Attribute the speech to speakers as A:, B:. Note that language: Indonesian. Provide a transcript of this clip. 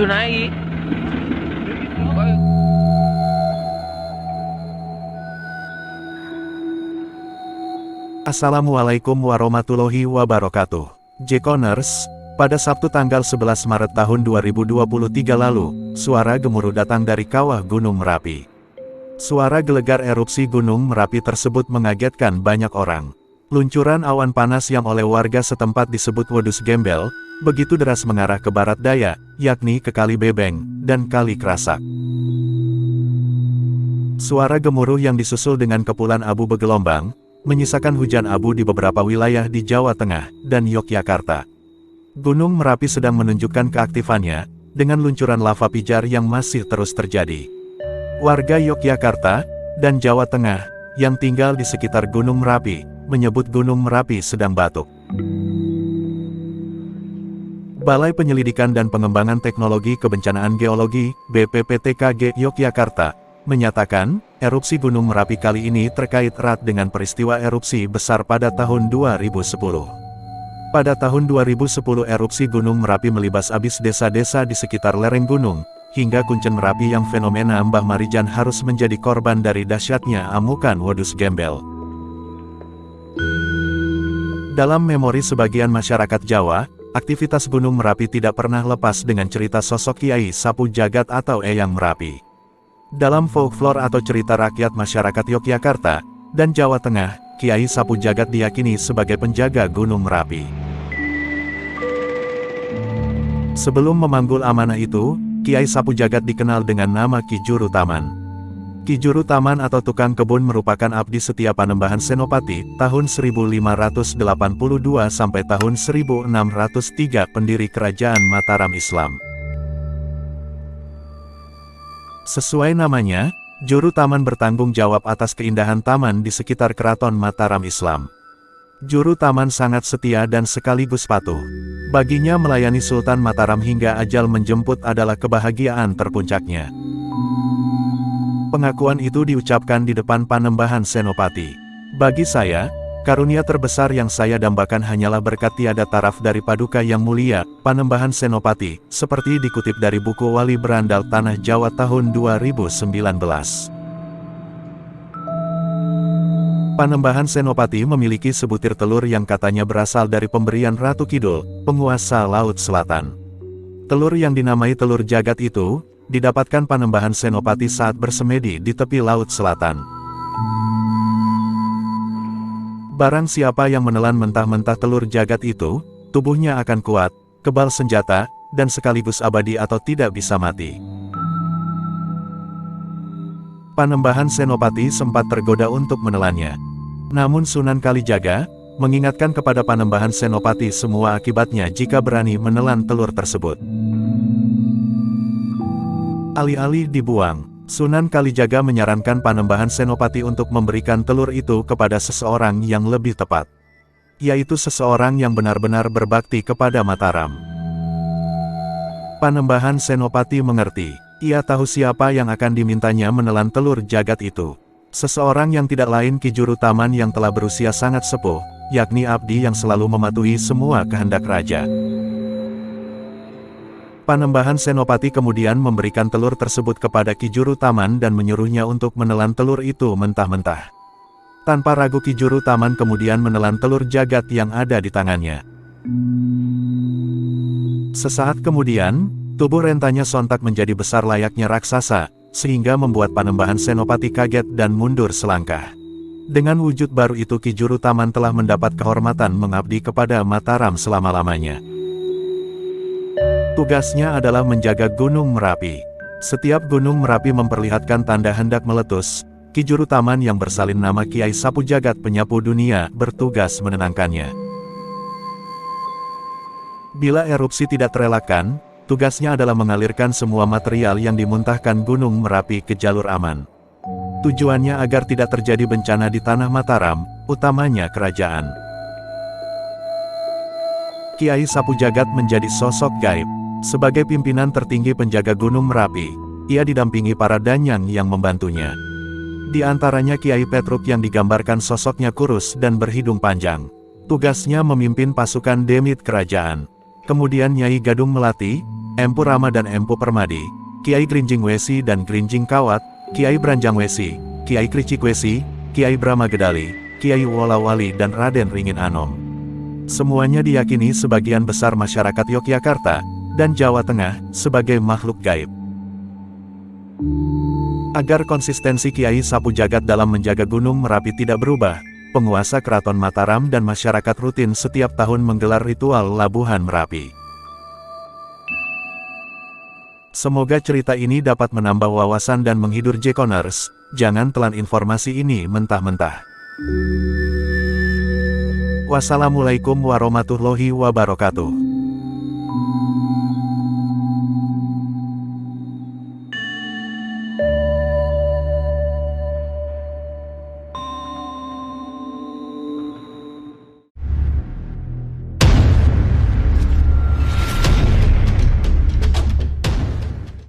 A: Kudu naik.
B: Assalamualaikum warahmatullahi wabarakatuh. Jekoners, pada Sabtu tanggal 11 Maret tahun 2023 lalu, suara gemuruh datang dari kawah Gunung Merapi. Suara gelegar erupsi Gunung Merapi tersebut mengagetkan banyak orang. Luncuran awan panas yang oleh warga setempat disebut wedus gembel, begitu deras mengarah ke barat daya, yakni ke Kali Bebeng, dan Kali Krasak. Suara gemuruh yang disusul dengan kepulan abu bergelombang, menyisakan hujan abu di beberapa wilayah di Jawa Tengah dan Yogyakarta. Gunung Merapi sedang menunjukkan keaktifannya, dengan luncuran lava pijar yang masih terus terjadi. Warga Yogyakarta dan Jawa Tengah, yang tinggal di sekitar Gunung Merapi, menyebut Gunung Merapi sedang batuk. Balai Penyelidikan dan Pengembangan Teknologi Kebencanaan Geologi, BPPTKG Yogyakarta, menyatakan, erupsi Gunung Merapi kali ini terkait erat dengan peristiwa erupsi besar pada tahun 2010. Pada tahun 2010 erupsi Gunung Merapi melibas abis desa-desa di sekitar lereng gunung, hingga Kuncen Merapi yang fenomena Mbah Marijan harus menjadi korban dari dahsyatnya amukan wedus gembel. Dalam memori sebagian masyarakat Jawa, aktivitas Gunung Merapi tidak pernah lepas dengan cerita sosok Kiai Sapu Jagat atau Eyang Merapi. Dalam folklore atau cerita rakyat masyarakat Yogyakarta dan Jawa Tengah, Kiai Sapu Jagat diyakini sebagai penjaga Gunung Merapi. Sebelum memanggul amanah itu, Kiai Sapu Jagat dikenal dengan nama Ki Juru Taman. Ki Juru Taman atau tukang kebun merupakan abdi setia Panembahan Senopati tahun 1582 sampai tahun 1603 pendiri Kerajaan Mataram Islam. Sesuai namanya, Juru Taman bertanggung jawab atas keindahan taman di sekitar Keraton Mataram Islam. Juru Taman sangat setia dan sekaligus patuh. Baginya melayani Sultan Mataram hingga ajal menjemput adalah kebahagiaan terpuncaknya. Pengakuan itu diucapkan di depan Panembahan Senopati. Bagi saya, karunia terbesar yang saya dambakan hanyalah berkat tiada taraf dari Paduka Yang Mulia, Panembahan Senopati, seperti dikutip dari buku Wali Berandal Tanah Jawa tahun 2019. Panembahan Senopati memiliki sebutir telur yang katanya berasal dari pemberian Ratu Kidul, penguasa Laut Selatan. Telur yang dinamai telur jagat itu, didapatkan Panembahan Senopati saat bersemedi di tepi Laut Selatan. Barang siapa yang menelan mentah-mentah telur jagat itu, tubuhnya akan kuat, kebal senjata, dan sekaligus abadi atau tidak bisa mati. Panembahan Senopati sempat tergoda untuk menelannya. Namun Sunan Kalijaga mengingatkan kepada Panembahan Senopati semua akibatnya jika berani menelan telur tersebut. Alih-alih dibuang, Sunan Kalijaga menyarankan Panembahan Senopati untuk memberikan telur itu kepada seseorang yang lebih tepat, yaitu seseorang yang benar-benar berbakti kepada Mataram. Panembahan Senopati mengerti, ia tahu siapa yang akan dimintanya menelan telur jagat itu. Seseorang yang tidak lain Ki Juru Taman yang telah berusia sangat sepuh, yakni abdi yang selalu mematuhi semua kehendak raja. Panembahan Senopati kemudian memberikan telur tersebut kepada Ki Juru Taman dan menyuruhnya untuk menelan telur itu mentah-mentah. Tanpa ragu Ki Juru Taman kemudian menelan telur jagat yang ada di tangannya. Sesaat kemudian, tubuh rentanya sontak menjadi besar layaknya raksasa, sehingga membuat Panembahan Senopati kaget dan mundur selangkah. Dengan wujud baru itu Ki Juru Taman telah mendapat kehormatan mengabdi kepada Mataram selama-lamanya. Tugasnya adalah menjaga Gunung Merapi. Setiap Gunung Merapi memperlihatkan tanda hendak meletus, Ki Juru Taman yang bersalin nama Kiai Sapu Jagat Penyapu Dunia bertugas menenangkannya. Bila erupsi tidak terelakkan, tugasnya adalah mengalirkan semua material yang dimuntahkan Gunung Merapi ke jalur aman. Tujuannya agar tidak terjadi bencana di tanah Mataram, utamanya kerajaan. Kiai Sapu Jagat menjadi sosok gaib. Sebagai pimpinan tertinggi penjaga Gunung Merapi, ia didampingi para danyang yang membantunya. Di antaranya Kiai Petruk yang digambarkan sosoknya kurus dan berhidung panjang. Tugasnya memimpin pasukan demit kerajaan. Kemudian Nyai Gadung Melati, Empu Rama dan Empu Permadi, Kiai Grinjing Wesi dan Grinjing Kawat, Kiai Branjang Wesi, Kiai Kricik Wesi, Kiai Brahma Gedali, Kiai Wolawali dan Raden Ringin Anom. Semuanya diyakini sebagian besar masyarakat Yogyakarta dan Jawa Tengah sebagai makhluk gaib. Agar konsistensi Kiai Sapu Jagat dalam menjaga Gunung Merapi tidak berubah, penguasa Keraton Mataram dan masyarakat rutin setiap tahun menggelar ritual Labuhan Merapi. Semoga cerita ini dapat menambah wawasan dan menghibur Jekoners. Jangan telan informasi ini mentah-mentah. Wassalamualaikum warahmatullahi wabarakatuh.